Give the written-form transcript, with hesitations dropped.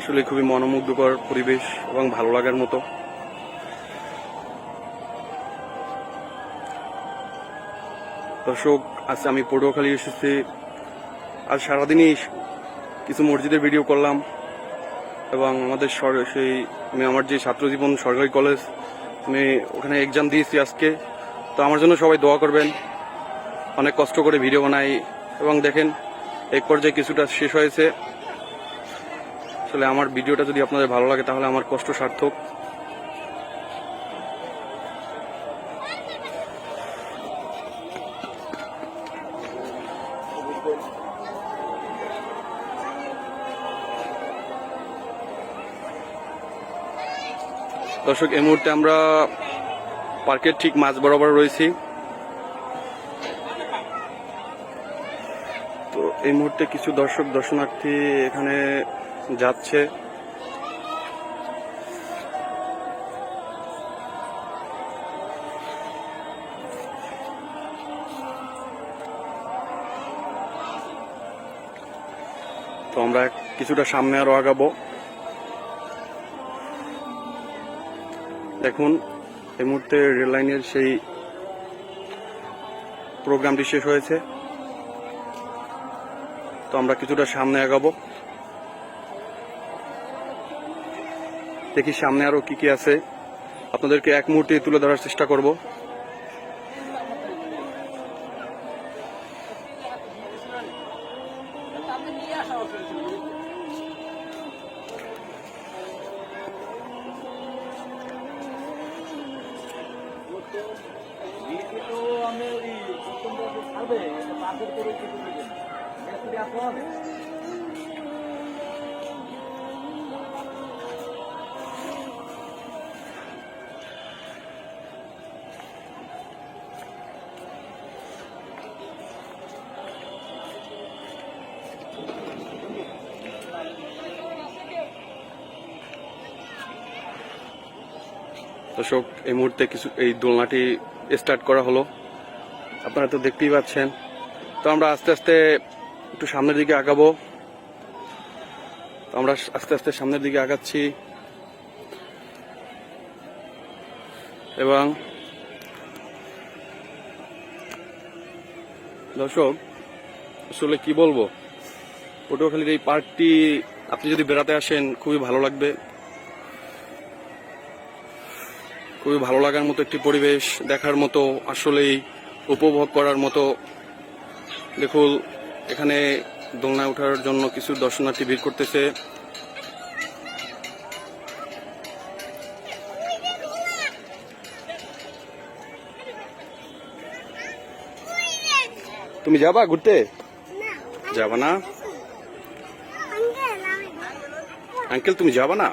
আসলে খুবই মনোমুগ্ধকর পরিবেশ এবং ভালো লাগার মতো। দর্শক, আজ আমি পটুয়াখালী এসেছি। আজ সারাদিনই কিছু মসজিদের ভিডিও করলাম এবং আমাদের আমি আমার যে ছাত্র জীবন সরকারি কলেজ, আমি ওখানে এক্সাম দিয়েছি আজকে। তো আমার জন্য সবাই দোয়া করবেন। অনেক কষ্ট করে ভিডিও বানাই এবং দেখেন এক পর্যায়ে কিছুটা শেষ হয়েছে। আসলে আমার ভিডিওটা যদি আপনাদের ভালো লাগে তাহলে আমার কষ্ট সার্থক। দর্শক, এই মুহূর্তে আমরা পার্কের ঠিক মাঝ বরাবর রয়েছি। তো এই মুহূর্তে কিছু দর্শনার্থী এখানে যাচ্ছে। তো আমরা কিছুটা সামনে আরো আগাবো। দেখুন, এই মুহূর্তে রেল লাইনের সেই প্রোগ্রামটি শেষ হয়েছে। তো আমরা কিছুটা সামনে আগাবো, দেখি সামনে আরো কি কি আছে, আপনাদেরকে এক মুহূর্তে তুলে ধরার চেষ্টা করব। দর্শক, এই মুহূর্তে এই দোলনাটি স্টার্ট করা হলো, আপনারা তো দেখতেই পাচ্ছেন। তো আমরা আস্তে আস্তে একটু সামনের দিকে আগাবো। তো আমরা আস্তে আস্তে সামনের দিকে আগাচ্ছি এবং দর্শক, আসলে কি বলবো, পটুয়াখালীর এই পার্কটি আপনি যদি বেড়াতে আসেন খুবই ভালো লাগবে। খুবই ভালো লাগার মতো একটি পরিবেশ, দেখার মতো, আসলেই উপভোগ করার মতো। দেখুন, এখানে দোলনায় ওঠার জন্য কিছু দর্শনার্থী ভিড় করতেছে। তুমি যাবা ঘুরতে? যাবা না? আঙ্কেল, তুমি যাবা না?